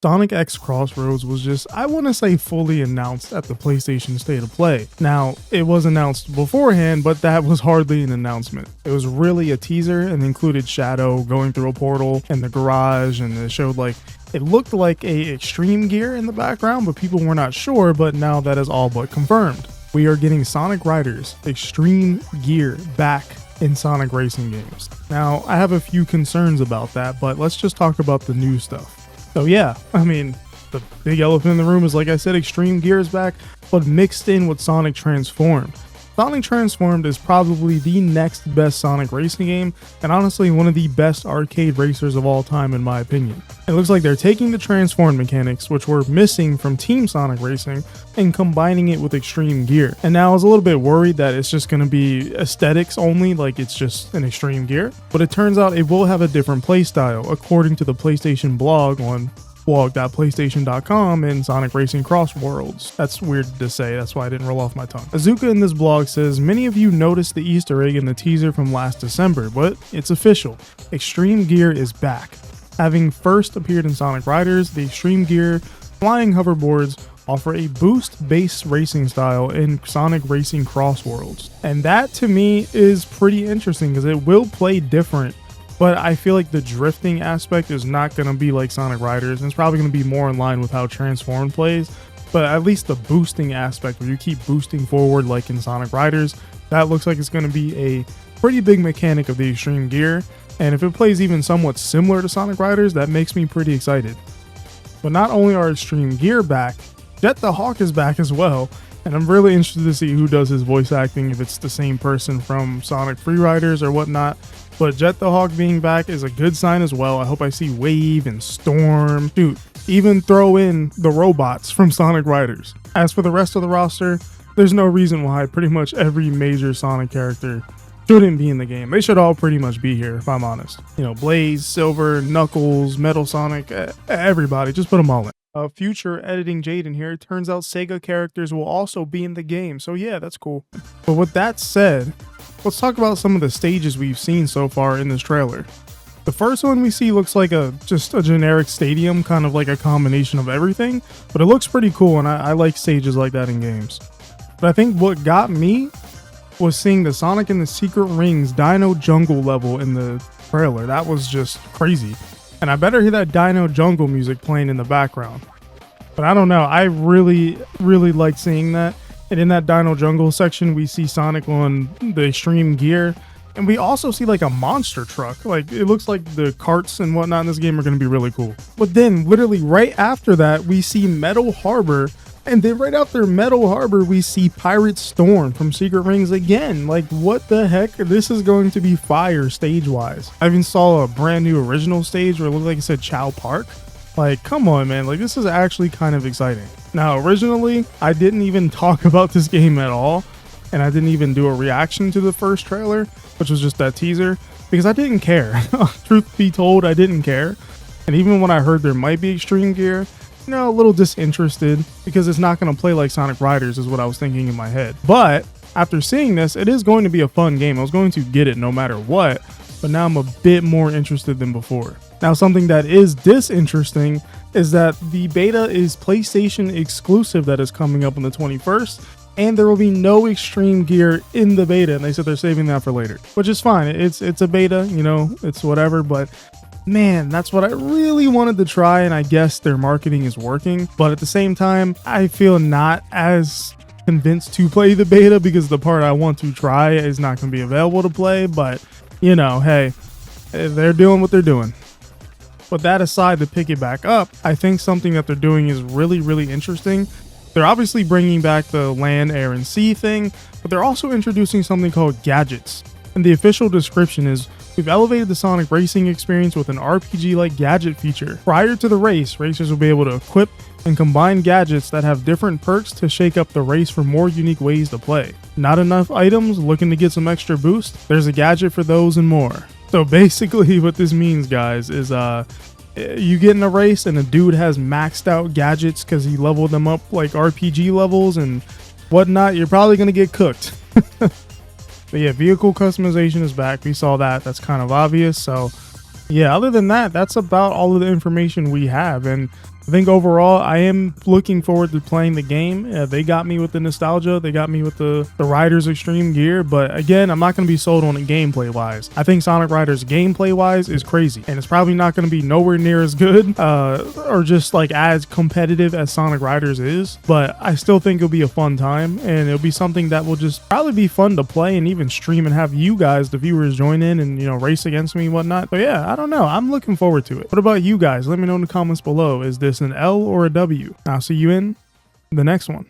Sonic X CrossWorlds was just, I want to say, fully announced at the PlayStation State of Play. Now, it was announced beforehand, but that was hardly an announcement. It was really a teaser and included Shadow going through a portal in the garage, and it showed it looked like a Extreme Gear in the background, but people were not sure, but now that is all but confirmed. We are getting Sonic Riders Extreme Gear back in Sonic racing games. Now, I have a few concerns about that, but let's just talk about the new stuff. So yeah, I mean, the big elephant in the room is, like I said, Extreme Gear is back, but mixed in with Sonic Transformed. Sonic Transformed is probably the next best Sonic racing game, and honestly one of the best arcade racers of all time in my opinion. It looks like they're taking the Transformed mechanics, which were missing from Team Sonic Racing, and combining it with Extreme Gear. And now I was a little bit worried that it's just going to be aesthetics only, like it's just an Extreme Gear, but it turns out it will have a different playstyle, according to the PlayStation blog on blog.playstation.com and Sonic Racing CrossWorlds. That's weird to say, that's why I didn't roll off my tongue. Azuka in this blog says, many of you noticed the Easter egg in the teaser from last December, but it's official. Extreme Gear is back. Having first appeared in Sonic Riders, the Extreme Gear flying hoverboards offer a boost-based racing style in Sonic Racing CrossWorlds. And that to me is pretty interesting because it will play different. But I feel like the drifting aspect is not going to be like Sonic Riders, and it's probably going to be more in line with how Transformed plays. But at least the boosting aspect, where you keep boosting forward like in Sonic Riders, that looks like it's going to be a pretty big mechanic of the Extreme Gear. And if it plays even somewhat similar to Sonic Riders, that makes me pretty excited. But not only are Extreme Gear back, Jet the Hawk is back as well. And I'm really interested to see who does his voice acting, if it's the same person from Sonic Free Riders or whatnot. But Jet the Hawk being back is a good sign as well. I hope I see Wave and Storm. Shoot, even throw in the robots from Sonic Riders. As for the rest of the roster, there's no reason why pretty much every major Sonic character shouldn't be in the game. They should all pretty much be here, if I'm honest. You know, Blaze, Silver, Knuckles, Metal Sonic, everybody, just put them all in. Future editing Jayden here. Turns out Sega characters will also be in the game, so yeah, that's cool. But with that said, let's talk about some of the stages we've seen so far in this trailer. The first one we see looks like just a generic stadium, kind of like a combination of everything, but it looks pretty cool, and I like stages like that in games. But I think what got me was seeing the Sonic and the Secret Rings Dino Jungle level in the trailer. That was just crazy. And I better hear that Dino Jungle music playing in the background. But I don't know, I really like seeing that. And in that Dino Jungle section, we see Sonic on the Extreme Gear. And we also see like a monster truck. Like, it looks like the carts and whatnot in this game are going to be really cool. But then literally right after that, we see Metal Harbor. And then right after Metal Harbor, we see Pirate Storm from Secret Rings again. Like, what the heck? This is going to be fire stage-wise. I even saw a brand new original stage where it looked like it said Chow Park. Like, come on, man. Like, this is actually kind of exciting. Now, originally, I didn't even talk about this game at all. And I didn't even do a reaction to the first trailer, which was just that teaser, because I didn't care. Truth be told, I didn't care. And even when I heard there might be Extreme Gear, you know, a little disinterested, because it's not going to play like Sonic Riders is what I was thinking in my head. But after seeing this, it is going to be a fun game. I was going to get it no matter what, but now I'm a bit more interested than before. Now, something that is disinteresting is that the beta is PlayStation exclusive that is coming up on the 21st, and there will be no Extreme Gear in the beta, and they said they're saving that for later, which is fine. It's a beta, you know, it's whatever, but man, that's what I really wanted to try, and I guess their marketing is working. But at the same time, I feel not as convinced to play the beta because the part I want to try is not going to be available to play. But, you know, hey, they're doing what they're doing. But that aside, to pick it back up, I think something that they're doing is really interesting. They're obviously bringing back the land, air, and sea thing, but they're also introducing something called gadgets. And the official description is, we've elevated the Sonic racing experience with an RPG-like gadget feature. Prior to the race, racers will be able to equip and combine gadgets that have different perks to shake up the race for more unique ways to play. Not enough items, looking to get some extra boost? There's a gadget for those and more. So basically what this means, guys, is you get in a race and a dude has maxed out gadgets because he leveled them up like RPG levels and whatnot, you're probably going to get cooked. But yeah, vehicle customization is back. We saw that. That's kind of obvious. So yeah, other than that, that's about all of the information we have. And I think overall, I am looking forward to playing the game. They got me with the nostalgia. They got me with the Riders Extreme gear. But again, I'm not going to be sold on it gameplay wise. I think Sonic Riders gameplay wise is crazy. And it's probably not going to be nowhere near as good or just like as competitive as Sonic Riders is. But I still think it'll be a fun time. And it'll be something that will just probably be fun to play and even stream and have you guys, the viewers, join in and, you know, race against me and whatnot. So yeah, I don't know. I'm looking forward to it. What about you guys? Let me know in the comments below. Is this an L or a W? I'll see you in the next one.